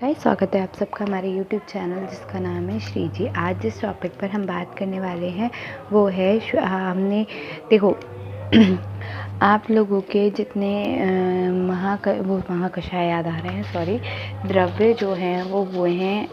हाय, स्वागत है आप सबका हमारे यूट्यूब चैनल जिसका नाम है श्री जी। आज जिस टॉपिक पर हम बात करने वाले हैं वो है हमने देखो आप लोगों के जितने महाकषाय याद आ रहे हैं, सॉरी, द्रव्य जो हैं वो हैं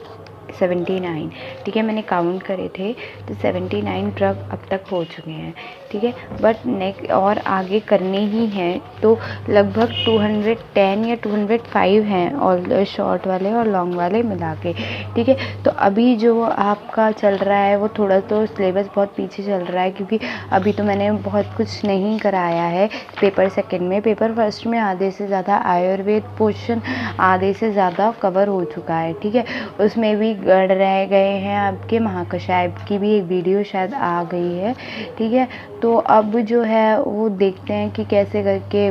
79। ठीक है, मैंने काउंट करे थे तो 79 ड्रग अब तक हो चुके हैं। ठीक है, बट नेक्स्ट और आगे करने ही हैं तो लगभग 210 या 205 हैं, और शॉर्ट वाले और लॉन्ग वाले मिला के। ठीक है, तो अभी जो आपका चल रहा है वो थोड़ा तो सिलेबस बहुत पीछे चल रहा है, क्योंकि अभी तो मैंने बहुत कुछ नहीं कराया है। पेपर सेकंड में, पेपर फर्स्ट में आधे से ज़्यादा आयुर्वेद पोर्शन आधे से ज़्यादा कवर हो चुका है। ठीक है, उसमें भी गढ़ रह गए हैं आपके महाकषाय की भी एक वीडियो शायद आ गई है। ठीक है, तो अब जो है वो देखते हैं कि कैसे करके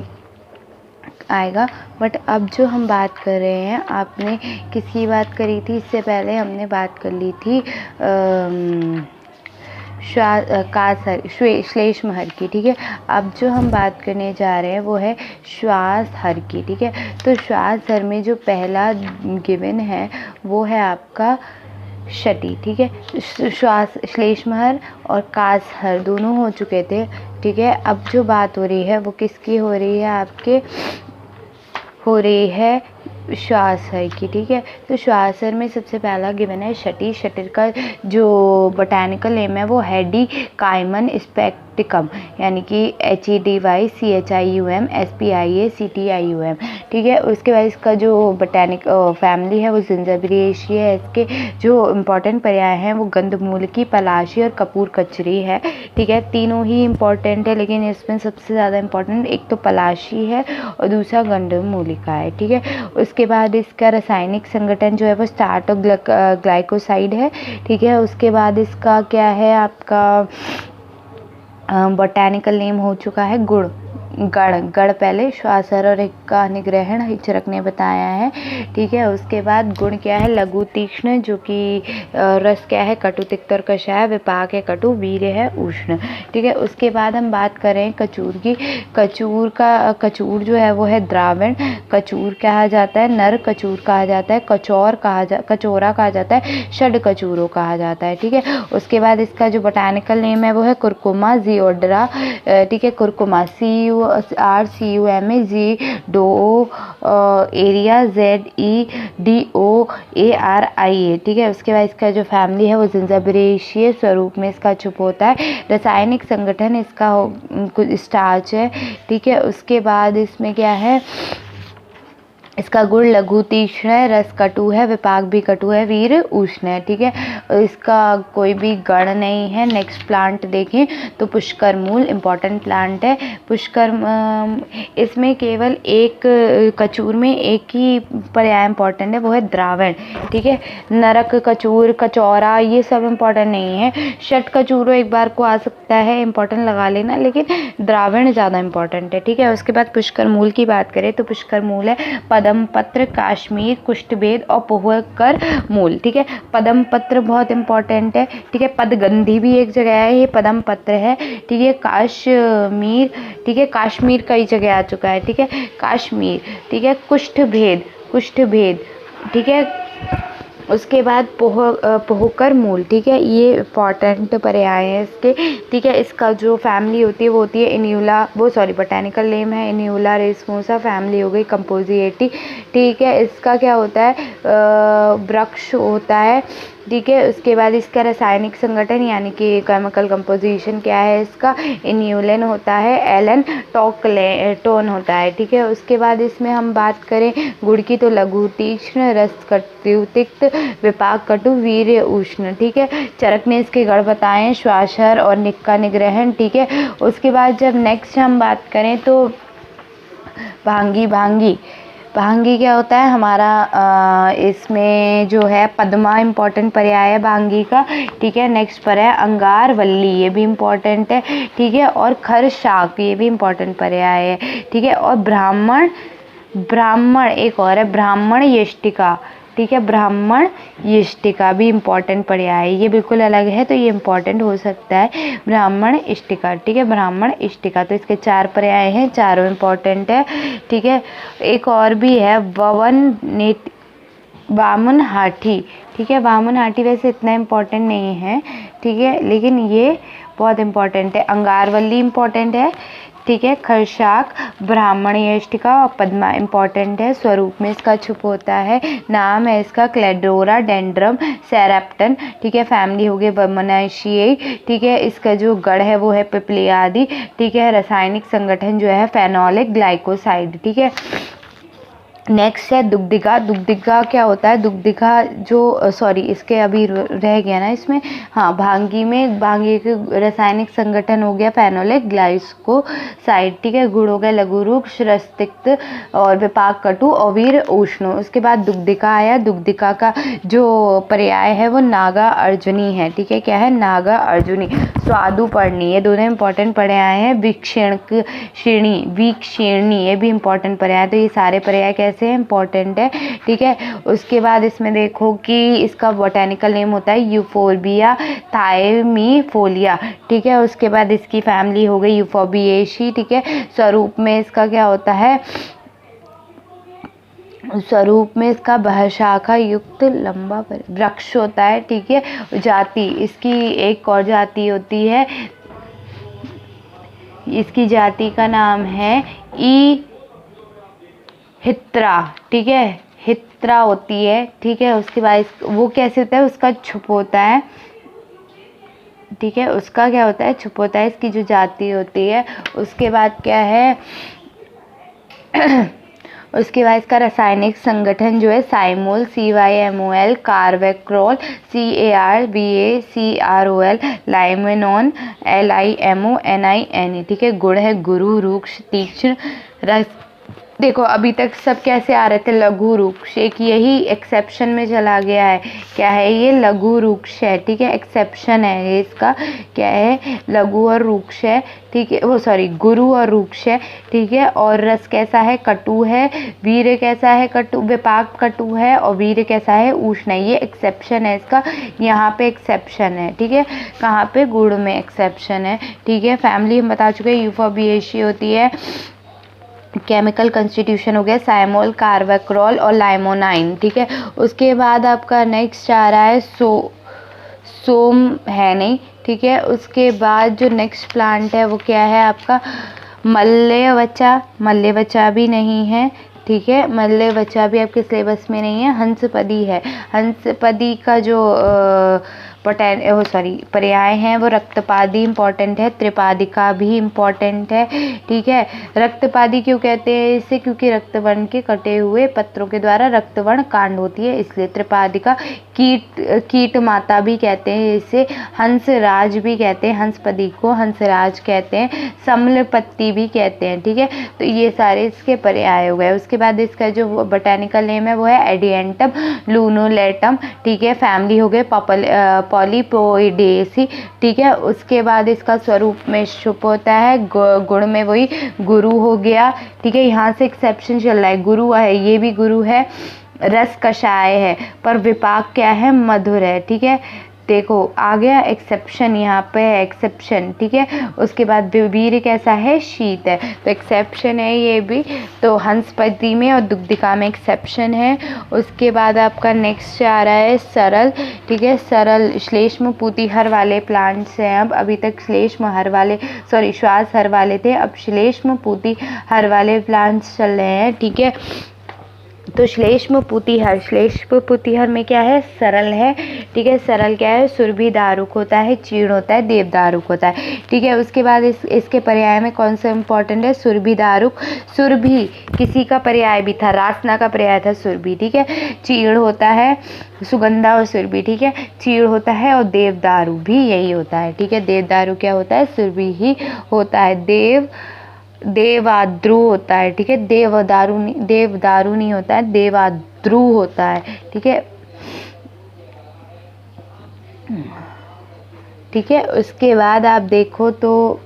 आएगा। बट अब जो हम बात कर रहे हैं, आपने किसकी बात करी थी इससे पहले? हमने बात कर ली थी श्लेष्महर की। ठीक है, अब जो हम बात करने जा रहे हैं वो है श्वास हर की। ठीक है, तो श्वास हर में जो पहला गिवन है वो है आपका शटी। ठीक है, श्वास श्लेष्महर और कासहर दोनों हो चुके थे। ठीक है, अब जो बात हो रही है वो किसकी हो रही है? आपके हो रही है श्वासहर की। ठीक है, तो श्वासहर में सबसे पहला गिवन है शटी। शटर का जो बोटानिकल नेम है वो हेडी काइमन स्पेक्टिकम, यानी कि HEDYCHIUM SPIACTIUM। ठीक है, उसके बाद इसका जो बोटानिक फैमिली है वो जिंजरबेरेसी है। इसके जो इम्पोर्टेंट पर्याय हैं वो गंधमूलकी, पलाशी और कपूर कचरी है। ठीक है, तीनों ही इम्पोर्टेंट है, लेकिन इसमें सबसे ज़्यादा इम्पोर्टेंट एक तो पलाशी है और दूसरा गंधमूलिका है। ठीक है, उसके बाद इसका रासायनिक संगठन जो है वो स्टार्ट ग्लाइकोसाइड है। ठीक है, उसके बाद इसका क्या है? आपका बोटानिकल नेम हो चुका है गुड़। गढ़ पहले श्वासहर और एक का निग्रहण हिचरक ने बताया है। ठीक है, उसके बाद गुण क्या है? लघु तीक्ष्ण, जो कि रस क्या है? कटु तिक्त और कषाय, विपाक है कटु, वीर्य है उष्ण। ठीक है, उसके बाद हम बात करें कचूर की। कचूर जो है वो है द्रावण। कचूर कहा जाता है, नर कचूर कहा जाता है, कचोरा कहा जाता है, षड कचूरो कहा जाता है। ठीक है, उसके बाद इसका जो बोटानिकल नेम है वो है कुरकुमा जियोडरा। ठीक है, कुरकुमा CURCUMA डो एरिया ZEDOARIA। ठीक है, उसके बाद इसका जो फैमिली है वो जिंजरबेरेसी स्वरूप में इसका छुप होता है। रासायनिक संगठन इसका कुछ स्टार्च है। ठीक है, उसके बाद इसमें क्या है? इसका गुण लघु तीक्ष्ण है, रस कटु है, विपाक भी कटु है, वीर उष्ण है। ठीक है, इसका कोई भी गण नहीं है। नेक्स्ट प्लांट देखें तो पुष्कर मूल इम्पॉर्टेंट प्लांट है। पुष्कर इसमें केवल एक कचूर में एक ही पर्याय इम्पॉर्टेंट है, वो है द्रावण। ठीक है, नरक कचूर, कचौरा ये सब इम्पॉर्टेंट नहीं है। षट कचूरो एक बार को आ सकता है, इम्पॉर्टेंट लगा लेना, लेकिन द्रावण ज़्यादा इम्पॉर्टेंट है। ठीक है, उसके बाद पुष्कर मूल की बात करें तो पुष्कर मूल है पदम पत्र, काश्मीर, कुष्ठभेद और पोहकर मूल। ठीक है, पदम पत्र बहुत इंपॉर्टेंट है। ठीक है, पदगंधी भी एक जगह है, ये पदम पत्र है। ठीक है, काश्मीर, ठीक है, काश्मीर कई जगह आ चुका है। ठीक है, काश्मीर। ठीक है, कुष्ठभेद, ठीक है, उसके बाद पोहकर मूल। ठीक है, ये इंपॉर्टेंट पर्याय है इसके। ठीक है, इसका जो फैमिली होती है वो होती है इन्यूला, बोटानिकल नेम है इन्यूला रेसमोसा, फैमिली हो गई कंपोजिएटी। ठीक है, इसका क्या होता है? वृक्ष होता है। ठीक है, उसके बाद इसका रासायनिक संगठन यानी कि केमिकल कंपोजिशन क्या है इसका? इन्यूलिन होता है, एलन टोन होता है। ठीक है, उसके बाद इसमें हम बात करें गुड़ की तो लघु तीक्ष्ण, रस कटु तिक्त, विपाक कटु, वीर्य उष्ण। ठीक है, चरक ने इसके गढ़ बताएं श्वासहर और निक्का निग्रहण। ठीक है, उसके बाद जब नेक्स्ट हम बात करें तो भांगी क्या होता है हमारा? इसमें जो है पद्मा इम्पॉर्टेंट पर्याय है भांगी का। ठीक है, नेक्स्ट पर है अंगार वल्ली, ये भी इम्पॉर्टेंट है। ठीक है, और खर शाक, ये भी इम्पॉर्टेंट पर्याय है। ठीक है, और ब्राह्मण एक और है, ब्राह्मण यष्टिका। ठीक है, ब्राह्मण यष्टिका भी इम्पॉर्टेंट पर्याय है, ये बिल्कुल अलग है तो ये इम्पॉर्टेंट हो सकता है, ब्राह्मण इष्टिका। ठीक है, ब्राह्मण इष्टिका, तो इसके 4 पर्याय हैं, चारों इम्पॉर्टेंट है। ठीक है, एक और भी है ववन वामन हाथी, ठीक है। वामन हाथी वैसे इतना इम्पोर्टेंट नहीं है, ठीक है, लेकिन ये बहुत इम्पोर्टेंट है। अंगारवल्ली इम्पोर्टेंट है, ठीक है। खरशाक, ब्राह्मण यष्टिका और पद्मा इम्पोर्टेंट है। स्वरूप में इसका छुप होता है। नाम है इसका क्लेडोरा डेंड्रम सेरेप्टन, ठीक है। फैमिली हो गई वर्मनाशिएई, ठीक है। इसका जो गढ़ है वो है पिप्लियादी, ठीक है। रासायनिक संगठन जो है फेनोलिक ग्लाइकोसाइड, ठीक है। नेक्स्ट है दुग्धिका। दुग्धिका क्या होता है? दुग्धिका जो सॉरी इसके अभी रह गया ना इसमें, हाँ, भांगी में भांगी के रासायनिक संगठन हो गया फेनोलिक ग्लाइकोसाइड, ठीक है। गुण हो गया लघु रुक्ष, रसतिक्त और विपाक कटु और वीर उष्ण। उसके बाद दुग्धिका आया। दुग्धिका का जो पर्याय है वो नागा अर्जुनी है, ठीक है। क्या है? नागा अर्जुनी। स्वादुपर्णी, ये दोनों इंपॉर्टेंट पर्याय हैं। विक्षेणी, विक्षेणी ये भी इंपॉर्टेंट पर्याय है। तो ये सारे पर्याय कैसे इंपॉर्टेंट है, ठीक है। उसके बाद इसमें देखो कि इसका बोटेनिकल नेम होता है यूफोर्बिया थाइमीफोलिया, ठीक है। उसके बाद इसकी फैमिली हो गई यूफोर्बिएसी, ठीक है। स्वरूप में इसका क्या होता है? स्वरूप में इसका बहुशाखा युक्त लंबा वृक्ष होता है, ठीक है। जाति, इसकी एक और जाति होती है, इसकी जाति का नाम है ई हित्रा, ठीक है। हित्रा होती है, ठीक है। उसके बाद वो कैसे होता है? उसका छुप होता है, ठीक है। उसका क्या होता है? छुप होता है, इसकी जो जाति होती है। उसके बाद क्या है? उसके बाद इसका रासायनिक संगठन जो है साइमोल, CYMOL, कार्वेक्रोल, CARVACROL, लाइमेनॉन, LIMONINE, ठीक है। गुण है गुरु, रुक्ष, तीक्ष्ण, रस। देखो अभी तक सब कैसे आ रहे थे? लघु रुक्ष, एक यही एक्सेप्शन में चला गया है। क्या है ये? लघु रुक्ष है, ठीक है। एक्सेप्शन है ये इसका, क्या है? लघु और रुक्ष है, ठीक है। वो सॉरी गुरु और रुक्ष है, ठीक है। और रस कैसा है? कटु है। वीर कैसा है? कटु, विपाक कटु है। और वीर कैसा है? उष्ण है। ये एक्सेप्शन है इसका, यहाँ पे एक्सेप्शन है, ठीक है। कहाँ पे? गुण में एक्सेप्शन है, ठीक है। फैमिली हम बता चुके हैं यूफोर्बिएसी होती है। केमिकल कंस्टिट्यूशन हो गया साइमोल, कार्वेक्रोल और लाइमोनाइन, ठीक है। उसके बाद आपका नेक्स्ट आ रहा है सोम है नहीं, ठीक है। उसके बाद जो नेक्स्ट प्लांट है वो क्या है आपका? मल्लेवचा। मल्लेवचा भी नहीं है, ठीक है। मल्लेवचा भी आपके सिलेबस में नहीं है। हंसपदी है। हंसपदी का जो पर्याय हैं वो रक्तपादी इम्पॉर्टेंट है। त्रिपादिका भी इम्पॉर्टेंट है, ठीक है। रक्तपादी क्यों कहते हैं इसे? क्योंकि रक्तवर्ण के कटे हुए पत्रों के द्वारा रक्तवर्ण कांड होती है, इसलिए त्रिपादिका। कीट माता भी कहते हैं इसे। हंसराज भी कहते हैं, हंसपदी को हंसराज कहते हैं। समलपत्ति भी कहते हैं, ठीक है। तो ये सारे इसके पर्याय हो गए। उसके बाद इसका जो बोटेनिकल नेम है वो है एडिएंटम लूनुलेटम, ठीक है। फैमिली हो गए पॉलीपोइडेसी, ठीक है। उसके बाद इसका स्वरूप में छुप होता है। गुण में वही गुरु हो गया, ठीक है। यहाँ से एक्सेप्शन चल रहा है, गुरु है, ये भी गुरु है। रस कषाय है, पर विपाक क्या है? मधुर है, ठीक है। देखो आ गया एक्सेप्शन, यहाँ पे है एक्सेप्शन, ठीक है। उसके बाद वीर कैसा है? शीत है, तो एक्सेप्शन है ये भी। तो हंसपति में और दुग्धिका में एक्सेप्शन है। उसके बाद आपका नेक्स्ट आ रहा है सरल, ठीक है। सरल श्लेष्म पूतिहर वाले प्लांट्स हैं। अब अभी तक श्लेष्म हर वाले श्वास हर वाले थे, अब श्लेष्म पूतिहर वाले प्लांट्स चल रहे हैं, ठीक है। तो श्लेष्म पूतिहर में क्या है? सरल है, ठीक है। सरल क्या है? सुरभि दारुक होता है, चीर्ण होता है, देव दारुक होता है, ठीक है। उसके बाद इसके पर्याय में कौन सा इंपॉर्टेंट है? सुरभि दारुक। सुरभि किसी का पर्याय भी था, रासना का पर्याय था सुरभि, ठीक है। चीर्ण होता है, सुगंधा और सुरभि, ठीक है। चीड़ होता है और देवदारू भी यही होता है, ठीक है। देवदारू क्या होता है? सुरभि ही होता है। देवाद्रु होता है, ठीक है। देवदारू नहीं होता है, देवाद्रु होता है, ठीक है, ठीक है। उसके बाद आप देखो तो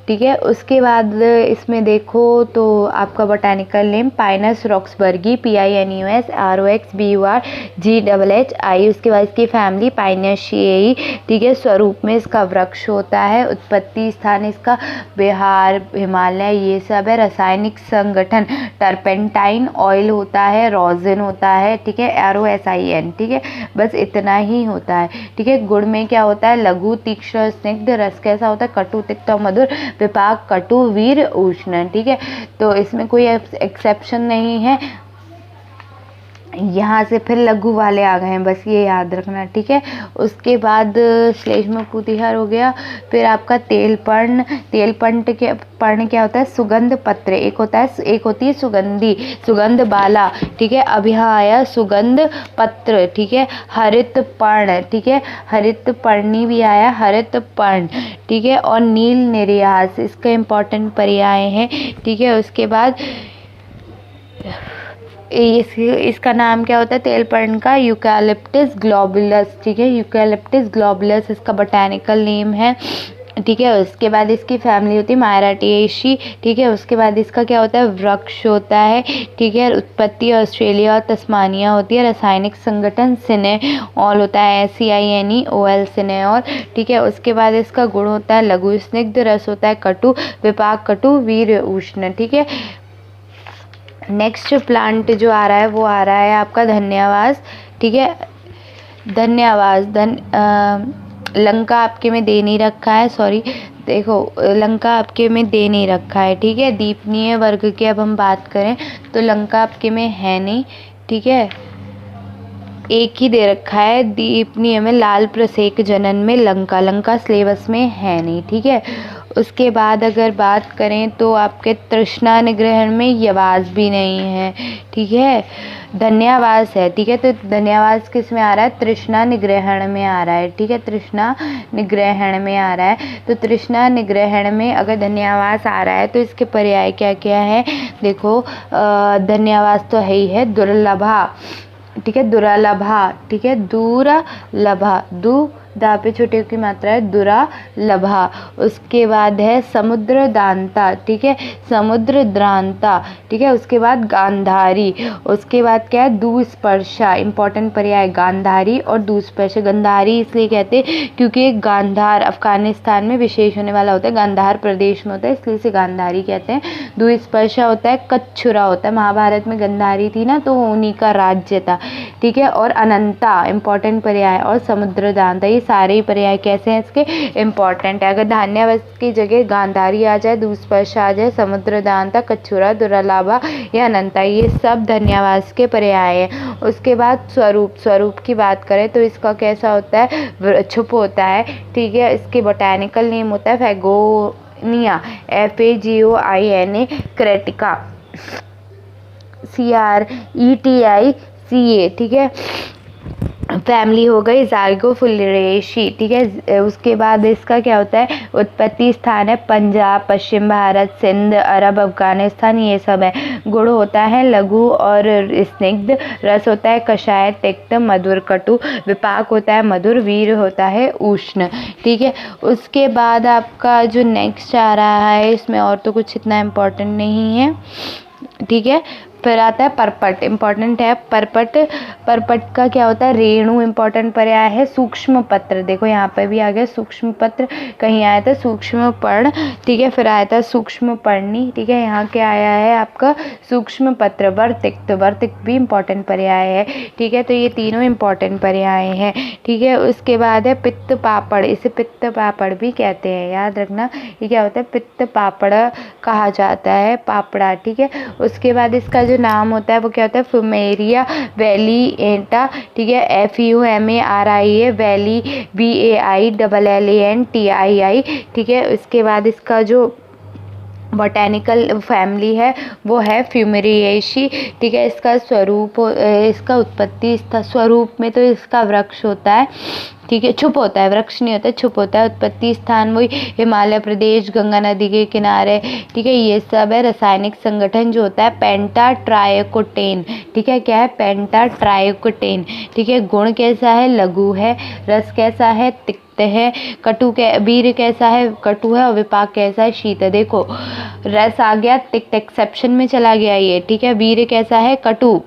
ठीक है। उसके बाद इसमें देखो तो आपका botanical name Pinus roxburghii, PINUS ROXBURGHHI। उसके बाद इसकी फैमिली पाइनेशिएई, ठीक है। स्वरूप में इसका वृक्ष होता है। उत्पत्ति स्थान इसका बिहार, हिमालय, ये सब है। रासायनिक संगठन टर्पेंटाइन ऑयल होता है, रोजिन होता है, ठीक है, ROSIN, ठीक है। बस इतना ही होता है, ठीक है। गुण में क्या होता है? लघु, तीक्ष्ण, स्निग्ध। रस कैसा होता है? कटु, तिक्त और मधुर। विपाक, कटु, वीर, उष्ण, ठीक है। तो इसमें कोई एक्सेप्शन नहीं है। यहाँ से फिर लघु वाले आ गए हैं, बस ये याद रखना, ठीक है। उसके बाद श्लेष्म पूतिहार हो गया। फिर आपका तेलपर्ण। तेलपर्ण के पर्ण क्या होता है? सुगंध पत्र। एक होती है सुगंधी, सुगंध बाला, ठीक है। अब यहाँ आया सुगंध पत्र, ठीक है। हरित पर्ण, ठीक है। हरित पर्णी भी आया, हरित पर्ण, ठीक है। और नील निर्यास, इसका इम्पोर्टेंट पर्याय है, ठीक है। उसके बाद इसका नाम क्या होता है तेलपर्ण का? यूकैलिप्टस ग्लोबुलस, ठीक है। यूकैलिप्टस ग्लोबुलस इसका बोटानिकल नेम है, ठीक है। उसके बाद इसकी फैमिली होती है मायराटिएसी, ठीक है। उसके बाद इसका क्या होता है? वृक्ष होता है, ठीक है। उत्पत्ति ऑस्ट्रेलिया और तस्मानिया होती है। रासायनिक संगठन सिनेऑल होता है, SCINEOL, सिनेऑल, ठीक है। उसके बाद इसका गुण होता है लघु स्निग्ध। रस होता है कटु, विपाक, कटु, वीर, उष्ण, ठीक है। नेक्स्ट प्लांट जो आ रहा है वो आ रहा है आपका धन्यवाद, ठीक है। धन्यवाद लंका आपके में दे नहीं रखा है, सॉरी, देखो लंका आपके में दे नहीं रखा है, ठीक है। दीपनीय वर्ग की अब हम बात करें तो लंका आपके में है नहीं, ठीक है। एक ही दे रखा है दीपनीय में, लाल प्रसेक जनन में लंका, लंका सिलेबस में है नहीं, ठीक है। उसके बाद अगर बात करें तो आपके तृष्णा निग्रहण में यवास भी नहीं है, ठीक है। धन्यवाद है, ठीक है। तो धन्यवाद किस में आ रहा है? तृष्णा निग्रहण में आ रहा है, ठीक है। तृष्णा निग्रहण में आ रहा है। तो तृष्णा निग्रहण में अगर धन्यवाद आ रहा है तो इसके पर्याय क्या क्या है? देखो धन्यवाद तो है ही है, दुर्लभा, ठीक है। दुरालभा, ठीक है। दुरालभा, दु दा पे छोटे की मात्रा है, दुरालभा। उसके बाद है समुद्र दांता, ठीक है। समुद्र द्रांता, ठीक है। उसके बाद गांधारी। उसके बाद क्या है? दुस्पर्शा, इंपॉर्टेंट पर्याय गांधारी और दुस्पर्श। गांधारी इसलिए कहते हैं क्योंकि गांधार अफगानिस्तान में विशेष होने वाला होता है, गांधार प्रदेश में होता है, इसलिए इसे गांधारी कहते हैं। दुस्पर्शा होता है कच्छुरा होता है, महाभारत में गांधारी थी ना तो उन्हीं का राज्य था, ठीक है। और अनंता इंपॉर्टेंट पर्याय, और समुद्र दांता, ये सारे ही पर्याय कैसे हैं इसके? इम्पॉर्टेंट है। अगर धान्यवस्त की जगह गांधारी आ जाए, दुस्पर्श आ जाए, समुद्र दांता, कच्छुरा, दुरालाभा या अनंता, ये सब धन्यवाद के पर्याय हैं। उसके बाद स्वरूप, स्वरूप की बात करें तो इसका कैसा होता है? छुप होता है, ठीक है। इसके बोटानिकल नेम होता है फैगोनिया, FAGOINA, क्रेटिका, CRETICA, ठीक है। फैमिली हो गई ज़ाइगोफुलिएसी, ठीक है। उसके बाद इसका क्या होता है? उत्पत्ति स्थान है पंजाब, पश्चिम भारत, सिंध, अरब, अफगानिस्तान, ये सब है। गुण होता है लघु और स्निग्ध। रस होता है कषाय, तिक्त, मधुर, कटु। विपाक होता है मधुर। वीर होता है उष्ण, ठीक है। उसके बाद आपका जो नेक्स्ट आ रहा है इसमें और तो कुछ इतना इम्पोर्टेंट नहीं है, ठीक है। फिर आता है परपट, इम्पॉर्टेंट है परपट। परपट का क्या होता है? रेणु इम्पॉर्टेंट पर्याय है। सूक्ष्म पत्र, देखो यहाँ पे भी आ गया सूक्ष्म पत्र, कहीं आया था सूक्ष्म पर्ण, ठीक है। फिर आया था सूक्ष्म पर्णी, ठीक है। यहाँ क्या आया है आपका? सूक्ष्म पत्र। वर्तिक्त, वर्तिक्त भी इम्पॉर्टेंट पर्याय है, ठीक है। तो ये तीनों इम्पॉर्टेंट पर्याय हैं, ठीक है। उसके बाद है पित्त पापड़, इसे पित्त पापड़ भी कहते हैं, याद रखना। ये क्या होता है? पित्त पापड़ कहा जाता है, पापड़ा, ठीक है। उसके बाद इसका जो नाम होता है वो क्या होता है? फ्यूमेरिया वैलिएंटा, ठीक है। FUMARIA वैली, VAILLANTII, ठीक है। उसके बाद इसका जो बोटेनिकल फैमिली है वो है फ्यूमेरिएसी, ठीक है। इसका स्वरूप, इसका उत्पत्ति स्वरूप में तो इसका वृक्ष होता है, ठीक है। छुप होता है, वृक्ष नहीं होता, छुप होता है। उत्पत्ति स्थान वही हिमालय प्रदेश, गंगा नदी के किनारे, ठीक है। ये सब है। रासायनिक संगठन जो होता है पेंटाट्राइकोटेन, ठीक है। क्या है? पेंटाट्राइकोटेन, ठीक है। गुण कैसा है? लघु है। रस कैसा है? तिक्त है। कटु के वीर कैसा है, कटु है, और विपाक कैसा है, शीत है। देखो रस आ गया, तिक्त एक्सेप्शन में चला गया ये, ठीक है। वीर कैसा है, कटु,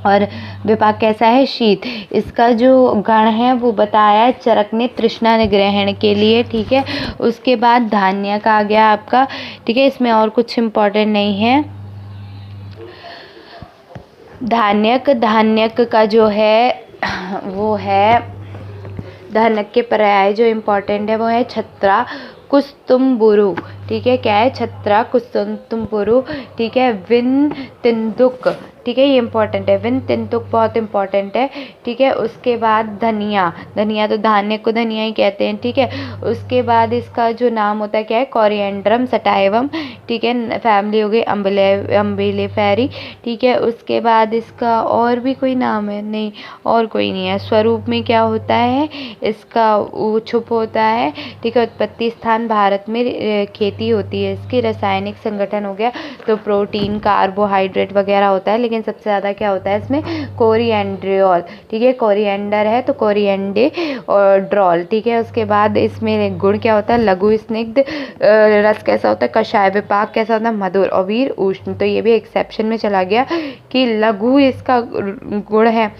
और विपाक कैसा है, शीत। इसका जो गण है वो बताया है चरक ने तृष्णा निग्रहण के लिए, ठीक है। उसके बाद धान्य का आ गया आपका, ठीक है। इसमें और कुछ इम्पोर्टेंट नहीं है। धान्यक का जो है वो है, धान्यक के पर्याय जो इम्पोर्टेंट है वो है छत्रा कुस्तुम्बुरु, ठीक है। क्या है, छत्रा कुस्तुम्बुरु, ठीक है। विन तिंदुक, ठीक है, ये इम्पोर्टेंट है। विन तिंदुक बहुत इम्पोर्टेंट है, ठीक है। उसके बाद धनिया, धनिया तो धान्य को धनिया ही कहते हैं, ठीक है। उसके बाद इसका जो नाम होता है क्या है, कोरिएंड्रम सटाइवम, ठीक है। फैमिली हो गई अम्बिलिफेरी, ठीक है। उसके बाद इसका और भी कोई नाम है, नहीं और कोई नहीं है। स्वरूप में क्या होता है, इसका छुप होता है, ठीक है। उत्पत्ति स्थान भारत में खेती होती है इसकी। रासायनिक संगठन हो गया तो प्रोटीन, कार्बोहाइड्रेट वगैरह होता है, लेकिन सबसे ज़्यादा क्या होता है इसमें, कोरिएंड्रियोल, ठीक है। कोरिएंडर है तो कोरिएंडे और ड्रॉल, ठीक है। उसके बाद इसमें गुण क्या होता है, लघु स्निग्ध, रस कैसा होता है, कषाय, विपाक कैसा होता है, मधुर, और वीर उष्ण। तो ये भी एक्सेप्शन में चला गया कि लघु इसका गुण है।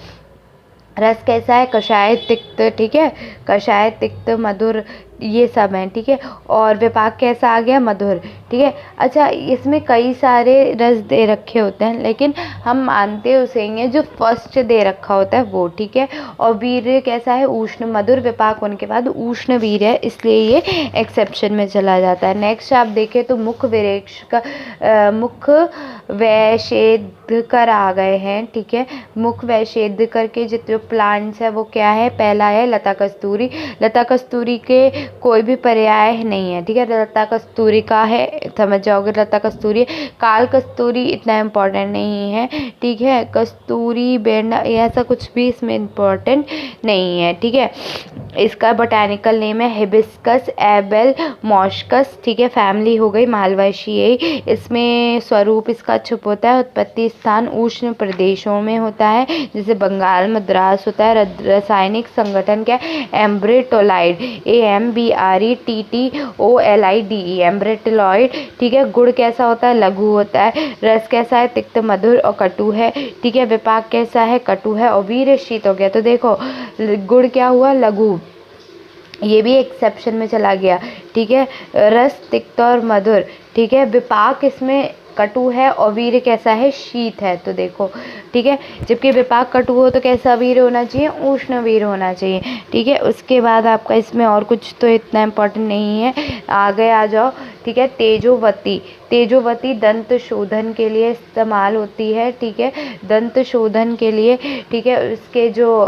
रस कैसा है, कषाय, तिक्त, ठीक है। कषाय, तिक्त, मधुर, ये सब हैं, ठीक है। और विपाक कैसा आ गया, मधुर, ठीक है। अच्छा, इसमें कई सारे रस दे रखे होते हैं, लेकिन हम मानते उसे हैं जो फर्स्ट दे रखा होता है वो, ठीक है। और वीर्य कैसा है, उष्ण, मधुर, विपाक होने के बाद उष्ण वीर्य है, इसलिए ये एक्सेप्शन में चला जाता है। नेक्स्ट आप देखें तो मुख विरेक्ष का मुख वैशेद्यकर आ गए हैं, ठीक है। मुख वैशेद्यकर के जितने प्लांट्स है वो क्या है, पहला है लता कस्तूरी। लता कस्तूरी के कोई भी पर्याय नहीं है, ठीक है। लता कस्तूरी का है, समझ जाओगे, लता कस्तूरी। काल कस्तूरी इतना इम्पोर्टेंट नहीं है, ठीक है। कस्तूरी बेंडा ऐसा कुछ भी इसमें इम्पोर्टेंट नहीं है, ठीक है। इसका बोटैनिकल नेम है हिबिस्कस एबेल मॉस्कस, ठीक है। फैमिली हो गई मालवेशिएई। इसमें स्वरूप इसका छुप होता है। उत्पत्ति स्थान उष्ण प्रदेशों में होता है, जैसे बंगाल, मद्रास होता है। रासायनिक संगठन क्या है, एम्ब्रेटोलाइड, AMBRETTOLIDE, एम्ब्रेटोलाइड, ठीक है। गुड़ कैसा होता है, लघु होता है। रस कैसा है, तिक्त, मधुर और कटु है, ठीक है। विपाक कैसा है, कटु है। और वीर शीत हो गया। तो देखो गुड़ क्या हुआ, लघु, ये भी एक्सेप्शन में चला गया, ठीक है। रस, तिक्त और मधुर, ठीक है। विपाक इसमें कटु है और वीर कैसा है, शीत है। तो देखो, ठीक है। जबकि विपाक कटु हो तो कैसा वीर होना चाहिए, उष्ण वीर होना चाहिए, ठीक है। उसके बाद आपका इसमें और कुछ तो इतना इम्पोर्टेंट नहीं है, आगे आ जाओ, ठीक है। तेजोवती, तेजोवती दंत शोधन के लिए इस्तेमाल होती है, ठीक है। दंत शोधन के लिए, ठीक है। उसके जो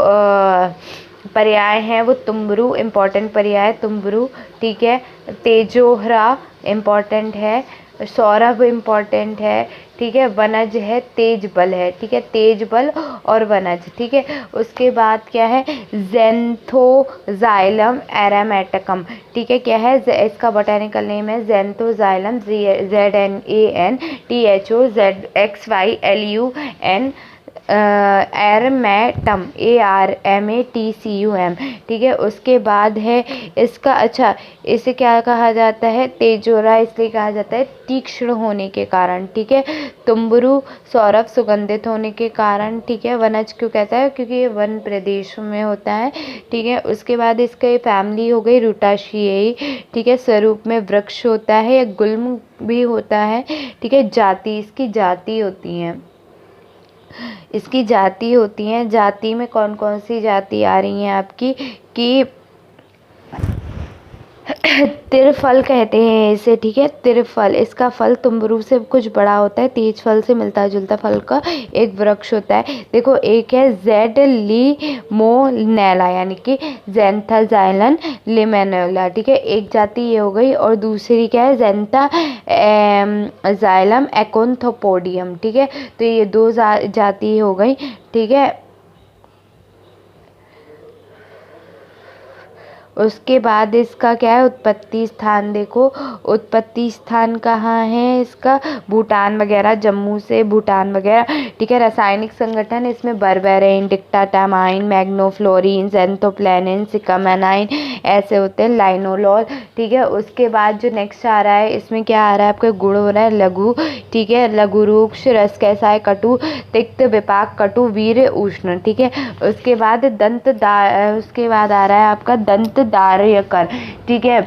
पर्याय हैं वो तुम्बरु, इम्पोर्टेंट पर्याय तुम्बरु, ठीक है। तेजोहरा इम्पोर्टेंट है, सौरभ इम्पोर्टेंट है, ठीक है। वनज है, तेज बल है, ठीक है। तेज बल और वनज, ठीक है। उसके बाद क्या है, ज़ेंथोजाइलम एरोमेटिकम, ठीक है। क्या है, इसका बोटैनिकल नेम है ज़ेंथोजाइलम, ZNANTHOZXYLUN एरमेटम, ARMATCUM, ठीक है। उसके बाद है इसका, अच्छा इसे क्या कहा जाता है, तेजोरा इसलिए कहा जाता है तीक्ष्ण होने के कारण, ठीक है। तुम्बरु सौरभ सुगंधित होने के कारण, ठीक है। वनज क्यों कहता है, क्योंकि ये वन प्रदेश में होता है, ठीक है। उसके बाद इसका फैमिली हो गई रूटाशिएई, ठीक है। स्वरूप में वृक्ष होता है या गुल्म भी होता है, ठीक है। जाति, इसकी जाति होती हैं, इसकी जाति होती हैं। जाति में कौन कौन सी जाति आ रही हैं आपकी, कि तिरफल कहते हैं इसे, ठीक है। तिरफल, इसका फल तुम्बरू से कुछ बड़ा होता है, तेज फल से मिलता जुलता फल का एक वृक्ष होता है। देखो एक है जेड लिमोनेला यानी कि ज़ेंथोजाइलम लिमोनेला, ठीक है। एक जाति ये हो गई, और दूसरी क्या है, ज़ेंथोजाइलम एकोन्थोपोडियम, ठीक है। तो ये दो जाति हो गई, ठीक है। उसके बाद इसका क्या है, उत्पत्ति स्थान देखो, उत्पत्ति स्थान कहाँ है इसका, भूटान वगैरह, जम्मू से भूटान वगैरह, ठीक है। रासायनिक संगठन इसमें बर्बेरिन, डिक्टाटामाइन, मैग्नोफ्लोरीन, ज़ेंथोप्लेनिन, सिकामेनाइन ऐसे होते हैं, लाइनोलॉल, ठीक है। उसके बाद जो नेक्स्ट आ रहा है, इसमें क्या आ रहा है आपका, गुण हो रहा है लघु, ठीक है। लघु रूक्ष, रस कैसा है, कटु, तिक्त, विपाक, कटु, वीर, उष्ण, ठीक है। उसके बाद उसके बाद आ रहा है आपका दंत दार्यकर, ठीक है,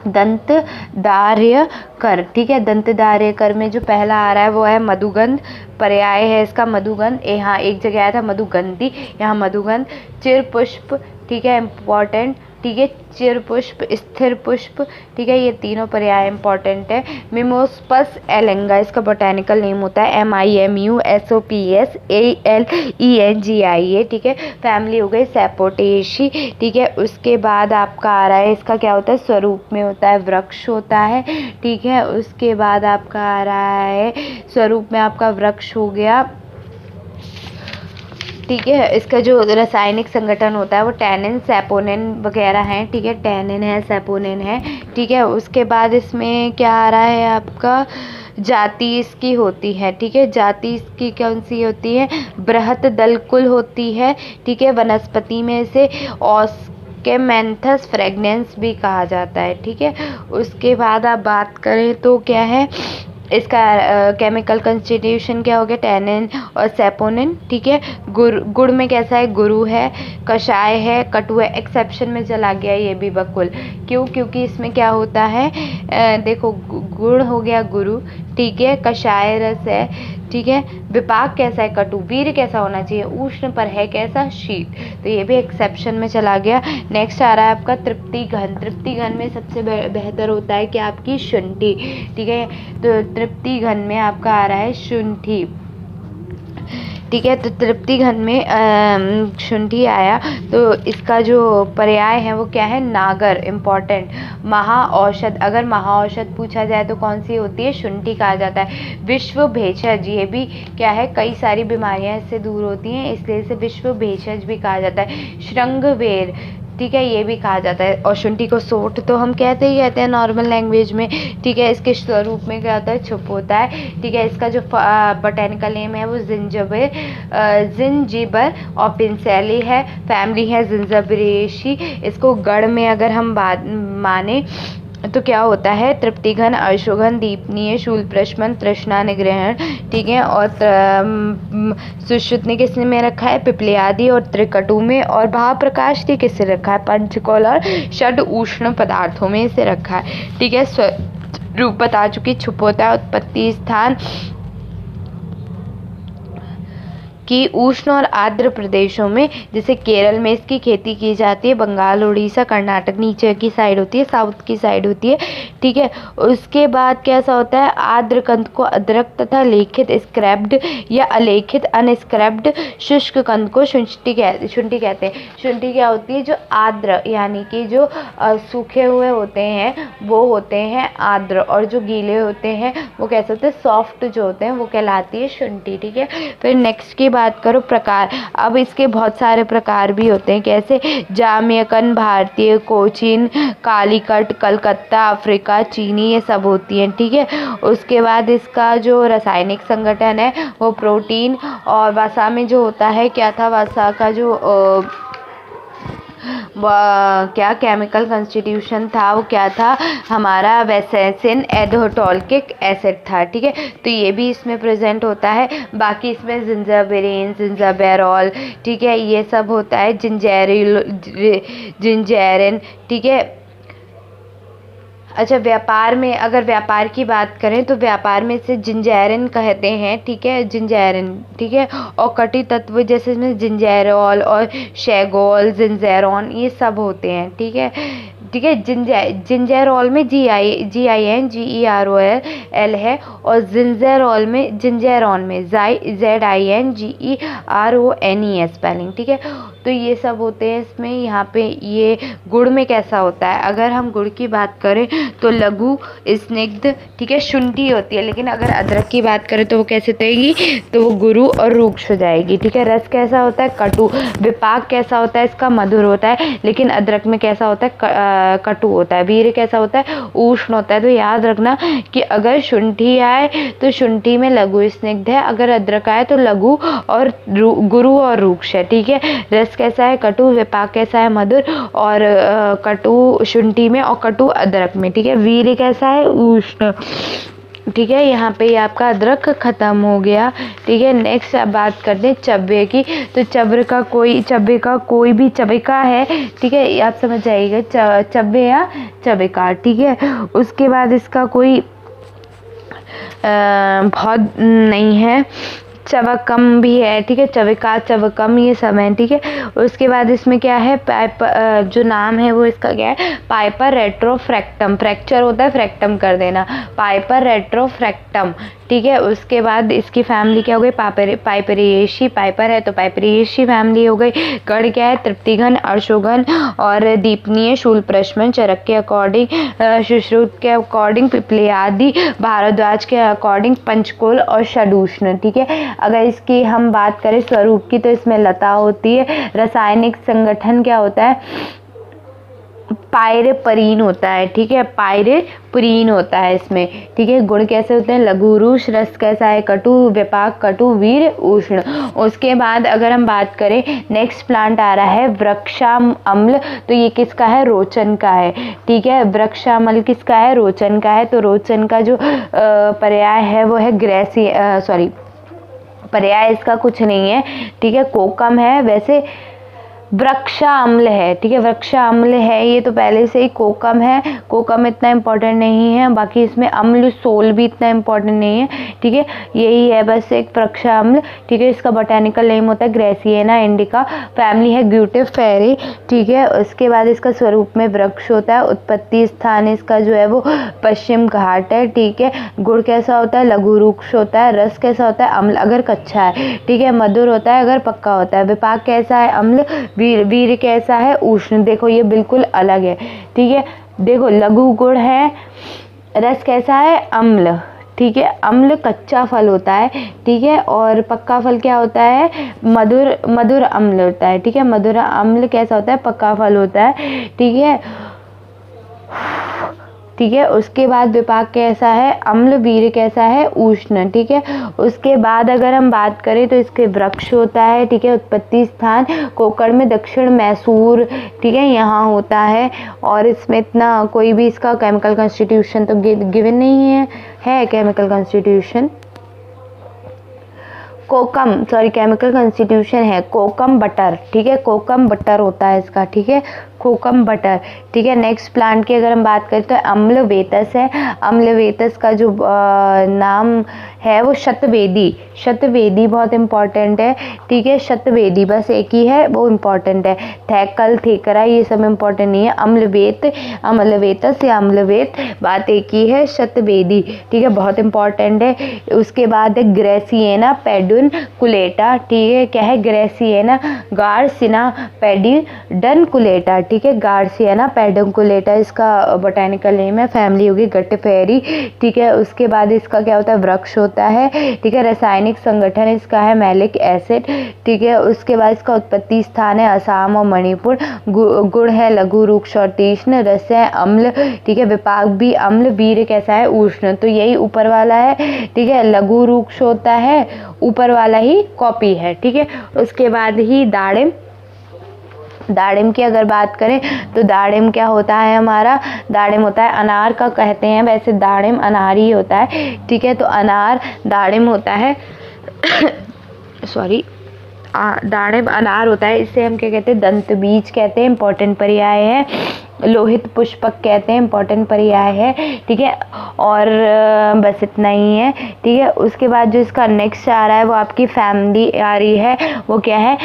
दंत दार्यकर, ठीक है। दंत दार्यकर में जो पहला आ रहा है वो है मधुगंध, पर्याय है इसका मधुगंध, यहाँ एक जगह आया था मधुगंधी, यहाँ मधुगंध। चिर पुष्प, ठीक है, इम्पॉर्टेंट, ठीक है। चिर पुष्प, स्थिर पुष्प, ठीक है, ये तीनों पर्याय इंपॉर्टेंट है। मिमोस्पस एलेंगा इसका बोटेनिकल नेम होता है, MIMUSOPS ALENGIA, ठीक है। फैमिली हो गई सैपोटेशी, ठीक है। उसके बाद आपका आ रहा है, इसका क्या होता है, स्वरूप में होता है, वृक्ष होता है, ठीक है। उसके बाद आपका आ रहा है, स्वरूप में आपका वृक्ष हो गया, ठीक है। इसका जो रासायनिक संगठन होता है वो टैनिन, सैपोनिन वगैरह हैं, ठीक है। टैनिन है, सैपोनिन है, ठीक है। उसके बाद इसमें क्या आ रहा है आपका, जाति इसकी होती है, ठीक है। जाति इसकी कौन सी होती है, बृहत दलकुल होती है, ठीक है। वनस्पति में से ऑस्केमेंथस फ्रेगनेंस भी कहा जाता है, ठीक है। उसके बाद आप बात करें तो क्या है इसका केमिकल कंस्टिट्यूशन क्या हो गया, टैनिन और सैपोनिन, ठीक है। गुड़ में कैसा है, गुरु है, कषाय है, कटु है, एक्सेप्शन में चला गया ये भी बकुल, क्यों, क्योंकि इसमें क्या होता है, देखो गुड़ हो गया गुरु, ठीक है, कषाय रस है, ठीक है। विपाक कैसा है, कटु, वीर कैसा होना चाहिए, उष्ण, पर है कैसा, शीत, तो ये भी एक्सेप्शन में चला गया। नेक्स्ट आ रहा है आपका तृप्ति घन, तृप्ति घन में सबसे बेहतर होता है कि आपकी शुंठी, ठीक है। तो तृप्ति घन में आपका आ रहा है शुंठी, ठीक है। तो तृप्ति घन में शुंठी आया, तो इसका जो पर्याय है वो क्या है, नागर, इम्पॉर्टेंट। महाऔषध, अगर महाऔषध पूछा जाए तो कौन सी होती है, शुंठी कहा जाता है। विश्व भेषज, ये भी क्या है, कई सारी बीमारियां इससे दूर होती हैं, इसलिए इसे विश्व भेषज भी कहा जाता है। श्रृंगवेर, ठीक है, ये भी कहा जाता है। और शुंठी को सोठ तो हम कहते ही कहते हैं नॉर्मल लैंग्वेज में, ठीक है। इसके स्वरूप में क्या होता है, छुप होता है, ठीक है। इसका जो बोटेनिकल नेम है वो जिंजिबर और पिंसेली है, फैमिली है जिंजिबरेसी। इसको गढ़ में अगर हम बात माने तो क्या होता है, तृप्तिघन, अर्शोघन, दीपनीय, शूलप्रशमन, तृष्णा निग्रहण, ठीक है। और सुश्रुत ने किसने में रखा है, पिप्पलियादि और त्रिकटु में। और भावप्रकाश ने किससे रखा है, पंचकोल और षड उष्ण पदार्थों में इसे रखा है, ठीक है। स्वरूप बता चुकी, छुप होता है, उत्पत्ति स्थान कि उष्ण और आर्द्र प्रदेशों में, जैसे केरल में इसकी खेती की जाती है, बंगाल, उड़ीसा, कर्नाटक नीचे की साइड होती है, साउथ की साइड होती है, ठीक है। उसके बाद कैसा होता है, आर्द्र कंद को अदरक तथा लेखित स्क्रैब्ड या अलेखित अनस्क्रैब्ड शुष्क कंद को शुंठी कहते हैं। शुंठी क्या होती है, जो आर्द्र यानी कि जो सूखे हुए होते हैं वो होते हैं आर्द्र, और जो गीले होते हैं वो कैसे होते हैं, सॉफ्ट जो होते हैं, वो कहलाती है शुंठी, ठीक है। फिर नेक्स्ट की बात करो प्रकार, अब इसके बहुत सारे प्रकार भी होते हैं, कैसे, जाम्यकन, भारतीय, कोचीन, कालीकट, कलकत्ता, अफ्रीका, चीनी, ये सब होती हैं, ठीक है। उसके बाद इसका जो रासायनिक संगठन है वो प्रोटीन, और वसा में जो होता है क्या था, वसा का जो क्या केमिकल कंस्टिट्यूशन था वो क्या था हमारा, वेसेसिन एडोटोल्किक एसिड था, ठीक है। तो ये भी इसमें प्रेजेंट होता है। बाकी इसमें जिंजरबेरेन, जिंजरबेरॉल, ठीक है, ये सब होता है, जिंजेरिन, ठीक है। अच्छा, व्यापार में अगर व्यापार की बात करें तो व्यापार में इसे जिंजेरिन कहते हैं, ठीक है, जिंजेरिन, ठीक है। और कटी तत्व जैसे इसमें जिंजेरॉल और शेगोल, जिंजेरॉन, ये सब होते हैं, ठीक है, ठीक है। जिंजेरॉल में GINGEROL है, और जिंजेरॉल में, जिंजेरॉन में ZINGERONE स्पेलिंग, ठीक है। तो ये सब होते हैं इसमें। यहाँ पे ये गुड़ में कैसा होता है, अगर हम गुड़ की बात करें तो लघु, स्निग्ध, ठीक है, शुंठी होती है। लेकिन अगर अदरक की बात करें तो वो कैसे रहेगी, तो वो गुरु और रूक्ष हो जाएगी, ठीक है। रस कैसा होता है, कटु। विपाक कैसा होता है इसका, मधुर होता है। लेकिन अदरक में कैसा होता है, कटु होता है। वीर्य कैसा होता है, उष्ण होता है। तो याद रखना कि अगर शुंठी आए तो शुंठी में लघु स्निग्ध है, अगर अदरक आए तो लघु और गुरु और रूक्ष है, ठीक है। रस कैसा है, कटु। विपाक कैसा है, मधुर। और कटु शुंठी में और कटु अदरक में, ठीक है। वीर्य कैसा है, उष्ण, ठीक है। यहाँ पे आपका अदरक खत्म हो गया, ठीक है। नेक्स्ट अब बात करते हैं चब्बे की। तो चब्बे का कोई भी चबिका है, ठीक है, आप समझ जाइएगा, चब्बे या चबिका, ठीक है। उसके बाद इसका कोई बहुत नहीं है, चवकम भी है, ठीक है। चविका, चवकम, ये सब है, ठीक है। उसके बाद इसमें क्या है, जो नाम है वो इसका क्या है, पाइपर रेट्रोफ्रैक्टम। फ्रैक्चर होता है, फ्रैक्टम कर देना, पाइपर रेट्रोफ्रैक्टम, ठीक है। उसके बाद इसकी फैमिली क्या हो गई, पाइपरियेशी। पाइपर है तो पाइपरियेशी फैमिली हो गई। गढ़ क्या है, तृप्तिघन, अर्शोघन और दीपनीय, शूल प्रश्मन। चरक के अकॉर्डिंग, सुश्रुत के अकॉर्डिंग पिप्लियादि, भारद्वाज के अकॉर्डिंग पंचकोल और षडूष्ण, ठीक है। अगर इसकी हम बात करें स्वरूप की तो इसमें लता होती है। रासायनिक संगठन क्या होता है, पायरेपरीन होता है, ठीक है, पायरेपरीन होता है इसमें, ठीक है। गुण कैसे होते हैं, लघुरुष। रस कैसा है, कटु। विपाक, कटु, वीर, उष्ण। उसके बाद अगर हम बात करें, नेक्स्ट प्लांट आ रहा है वृक्षामल। तो ये किसका है, रोचन का है, ठीक है। वृक्षामल किसका है, रोचन का है। तो रोचन का जो पर्याय है वो है पर्याय इसका कुछ नहीं है, ठीक है, कोकम है। वैसे वृक्षा अम्ल है, ठीक है, वृक्षा अम्ल है, ये तो पहले से ही कोकम है। कोकम इतना इम्पोर्टेंट नहीं है, बाकी इसमें अम्ल सोल भी इतना इम्पोर्टेंट नहीं है, ठीक है। यही है बस एक वृक्षा अम्ल, ठीक है। इसका बोटेनिकल नेम होता है ग्रेसिएना इंडिका। फैमिली है ग्यूटिफेरी, ठीक है। उसके बाद इसका स्वरूप में वृक्ष होता है। उत्पत्ति स्थान इसका जो है वो पश्चिम घाट है, ठीक है। गुड़ कैसा होता है, लघु रूक्ष होता है। रस कैसा होता है, अम्ल अगर कच्चा है, ठीक है। मधुर होता है अगर पक्का होता है। विपाक कैसा है, अम्ल। वीर कैसा है, उष्ण। देखो ये बिल्कुल अलग है, ठीक है। देखो लघु गुड़ है, रस कैसा है, अम्ल, ठीक है। अम्ल कच्चा फल होता है, ठीक है। और पक्का फल क्या होता है, मधुर अम्ल होता है, ठीक है। मधुर अम्ल कैसा होता है, पक्का फल होता है, ठीक है, ठीक है। उसके बाद विपाक कैसा है, अम्ल। वीर कैसा है, उष्ण, ठीक है। उसके बाद अगर हम बात करें तो इसके वृक्ष होता है, ठीक है। उत्पत्ति स्थान कोकण में दक्षिण मैसूर, ठीक है, यहाँ होता है। और इसमें इतना कोई भी इसका केमिकल कॉन्स्टिट्यूशन तो गिवन नहीं है केमिकल कॉन्स्टिट्यूशन, केमिकल कॉन्स्टिट्यूशन है कोकम बटर, ठीक है। कोकम बटर होता है इसका, ठीक है, कोकम बटर, ठीक है। नेक्स्ट प्लांट की अगर हम बात करें तो अम्लवेतस है। अम्लवेतस का जो नाम है वो शतवेदी बहुत इम्पॉर्टेंट है, ठीक है। शतवेदी बस एक ही है, वो इम्पॉर्टेंट है। थैकल, थेकरा ये सब इम्पॉर्टेंट नहीं है। अम्लवेतस या अम्लवेत बात एक ही है, शतवेदी, ठीक है, बहुत इम्पॉर्टेंट है। उसके बाद है ग्रेसिएना पेडुनकुलेटा, ठीक है। क्या है, ग्रेसिएना गार्सिना पेडिडनकुलेटा, ठीक है। गार्सियाना पेडुनकुलेटा इसका बोटेनिकल नेम है। फैमिली होगी गट्टिफेरी, ठीक है। उसके बाद इसका क्या होता है, वृक्ष होता है, ठीक है। रासायनिक संगठन इसका है मैलिक एसिड, ठीक है। उसके बाद इसका उत्पत्ति स्थान है असम और मणिपुर। गुण है लघु रूक्ष और तीक्ष्ण। रस है अम्ल, ठीक है। विपाक भी अम्ल। वीर कैसा है, उष्ण। तो यही ऊपर वाला है, ठीक है। लघु रूक्ष होता है, ऊपर वाला ही कॉपी है, ठीक है। उसके बाद ही दाड़िम की अगर बात करें तो दाड़िम क्या होता है हमारा, दाड़िम होता है अनार का कहते हैं, वैसे दाड़िम अनार ही होता है, ठीक है। तो अनार दाड़िम होता है दाड़िम अनार होता है। इससे हम क्या कहते हैं, दंत बीज कहते हैं, इंपॉर्टेंट पर्याय है। लोहित पुष्पक कहते हैं, इंपॉर्टेंट पर्याय है, ठीक है। और बस इतना ही है, ठीक है। उसके बाद जो इसका नेक्स्ट आ रहा है वो आपकी फैमिली आ रही है, वो क्या है,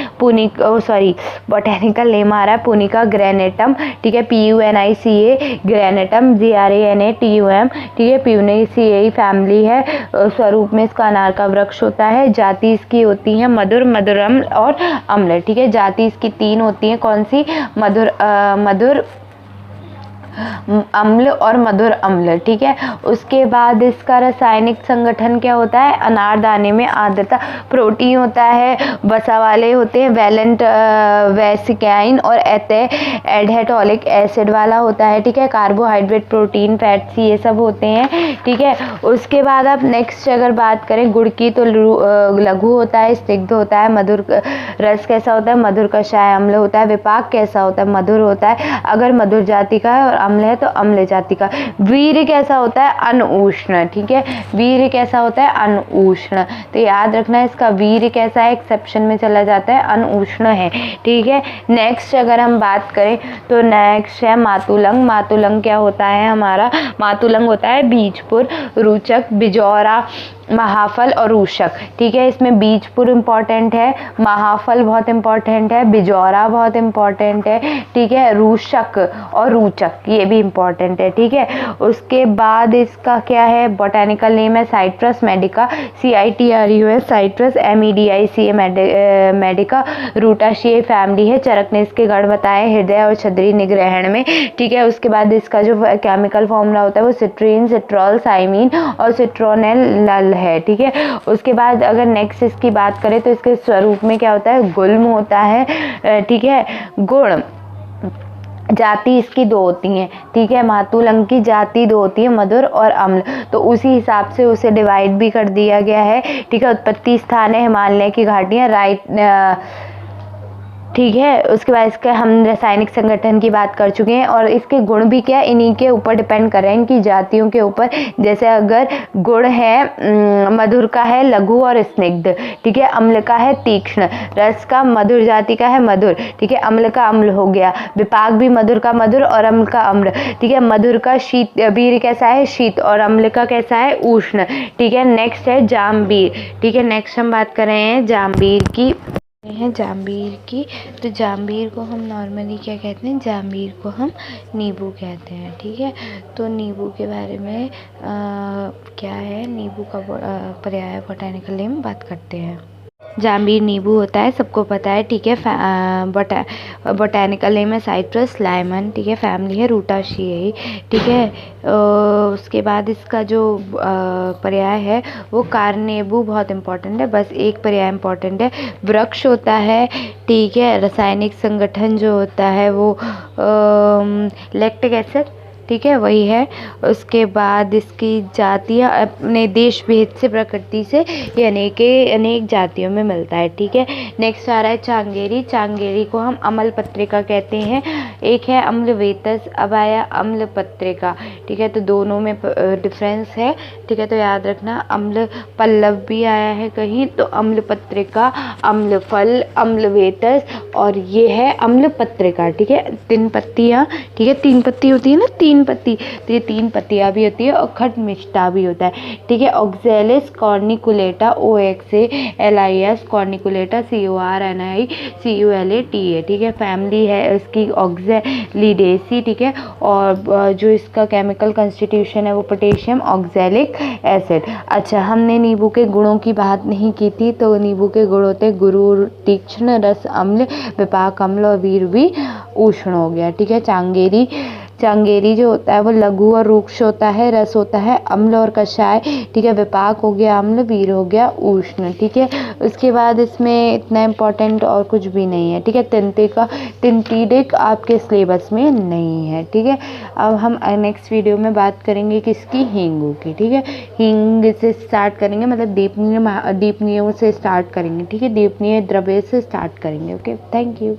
बोटेनिकल नेम आ रहा है पुनिका ग्रेनेटम, ठीक है, PUNICA ग्रेनेटम, GRANATUM, ठीक है। प्यूनेसिएई फैमिली है। स्वरूप में इसका अनार का वृक्ष होता है। जाति इसकी होती है मधुर, मधुरम और अम्ल, ठीक है। जाति इसकी 3 होती है, कौन सी, मधुर अम्ल और मधुर अम्ल, ठीक है। उसके बाद इसका रासायनिक संगठन क्या होता है, अनारदाने में आर्द्रता, प्रोटीन होता है, वसा वाले होते हैं, वैलेंट वेसिकाइन और एडेटोलिक एसिड वाला होता है, ठीक है। कार्बोहाइड्रेट, प्रोटीन, फैट्स ये सब होते हैं, ठीक है। उसके बाद अब नेक्स्ट अगर बात करें गुड़ की तो लघु होता है, स्निग्ध होता है, मधुर रस कैसा होता है, मधुर कषाय, अम्ल होता है, विपाक कैसा होता है, मधुर होता है, अगर मधुर जाति का है, और अम्ल है तो अम्ल जाति का। वीर्य कैसा होता है, अनउष्ण, ठीक है। वीर्य कैसा होता है, अनउष्ण, तो याद रखना इसका वीर्य कैसा है, एक्सेप्शन में चला जाता है, अनउष्ण है, ठीक है। नेक्स्ट अगर हम बात करें तो नेक्स्ट है मातुलंग। मातुलंग क्या होता है हमारा, मातुलंग होता है बीजपुर, रुचक, बिजौरा, महाफल और रूचक, ठीक है। इसमें बीजपुर इंपॉर्टेंट है, महाफल बहुत इंपॉर्टेंट है, बिजौरा बहुत इंपॉर्टेंट है, ठीक है। रूचक और रूचक ये भी इंपॉर्टेंट है, ठीक है। उसके बाद इसका क्या है, बोटेनिकल नेम है citrus medica, CITRUS citrus, MEDICA medica, Rutaceae family है। चरक ने इसके गण बताए हृदय और छद्री निग्रहण में, ठीक है। उसके बाद इसका जो केमिकल फॉर्मूला होता है वो सिट्रीन, सिट्रॉल, साइमीन और सिट्रोनेल है, ठीक है। उसके बाद अगर नेक्स्ट इसकी बात करें तो इसके स्वरूप में क्या होता है, गुल्म होता है, ठीक है। गुण जाति इसकी 2 होती हैं, ठीक है। मातुलंग की जाति 2 होती है, मधुर और अम्ल, तो उसी हिसाब से उसे डिवाइड भी कर दिया गया है, ठीक है। उत्पत्ति स्थान है हिमालय की घाटियाँ, राइट, ठीक है। उसके बाद इसके हम रासायनिक संगठन की बात कर चुके हैं, और इसके गुण भी क्या इन्हीं के ऊपर डिपेंड कर रहे हैं, इनकी जातियों के ऊपर। जैसे अगर गुण है मधुर का है लघु और स्निग्ध, ठीक है। अम्ल का है तीक्ष्ण, रस का मधुर जाति का है मधुर, ठीक है। अम्ल का अम्ल हो गया, विपाक भी मधुर का मधुर और अम्ल का अम्ल, ठीक है। मधुर का शीत, वीर्य कैसा है शीत, और अम्ल का कैसा है उष्ण, ठीक है। नेक्स्ट है जाम्बीर, ठीक है। नेक्स्ट हम बात कर रहे हैं जाम्बीर की, है जाम्बीर की। तो जाम्बीर को हम नॉर्मली क्या कहते हैं, जाम्बीर को हम नींबू कहते हैं, ठीक है। तो नींबू के बारे में क्या है, नींबू का पर्याय बोटेनिकल नेम बात करते हैं। जाम्बीर नींबू होता है, सबको पता है, ठीक है। बोटेनिकल नेम है साइट्रस लाइमन, ठीक है। फैमिली है रूटाशिएई, ठीक है। उसके बाद इसका जो पर्याय है वो कार्नेबू बहुत इंपॉर्टेंट है, बस एक पर्याय इंपॉर्टेंट है। वृक्ष होता है, ठीक है। रासायनिक संगठन जो होता है वो लैक्टिक एसिड, ठीक है, वही है। उसके बाद इसकी जातियाँ अपने देश भेद से, प्रकृति से, ये अनेक जातियों में मिलता है, ठीक है। नेक्स्ट आ रहा है चांगेरी। चांगेरी को हम अम्ल पत्रिका कहते हैं। एक है अम्लवेतस, अब आया अम्ल पत्रिका, ठीक है। तो दोनों में डिफरेंस है, ठीक है। तो याद रखना, अम्ल पल्लव भी आया है कहीं, तो अम्ल पत्रिका, अम्ल फल, अम्लवेतस, और ये है अम्ल पत्रिका, ठीक है। 3 पत्तियाँ, ठीक है। 3 पत्ती होती है ना, 3 पत्ती, तो ये 3 पत्तियाँ भी होती है, और खट मिष्टा भी होता है, ठीक है। ऑक्जेलिस कॉर्निकुलेटा, OXALIS कॉर्निकुलेटा, CORNICULATA, ठीक है। फैमिली है इसकी ऑक्जेलिडेसी, ठीक है। और जो इसका केमिकल कंस्टिट्यूशन है वो पोटेशियम ऑक्जेलिक एसिड। अच्छा, हमने नींबू के गुणों की बात नहीं की थी, तो नींबू के गुण होते हैं गुरु, तीक्ष्ण, रस अम्ल, विपाक अम्ल, और वीर भी उष्ण हो गया, ठीक है। चांगेरी जो होता है वो लघु और रूक्ष होता है, रस होता है अम्ल और कषाय, ठीक है। विपाक हो गया अम्ल, वीर हो गया उष्ण, ठीक है। उसके बाद इसमें इतना इम्पोर्टेंट और कुछ भी नहीं है, ठीक है। तिनतिडिक आपके सिलेबस में नहीं है, ठीक है। अब हम नेक्स्ट वीडियो में बात करेंगे किसकी, हींगू की, ठीक है। हींग से स्टार्ट करेंगे, मतलब दीपनीय से स्टार्ट करेंगे, ठीक है। दीपनीय द्रव्य से स्टार्ट करेंगे, ओके। Thank you.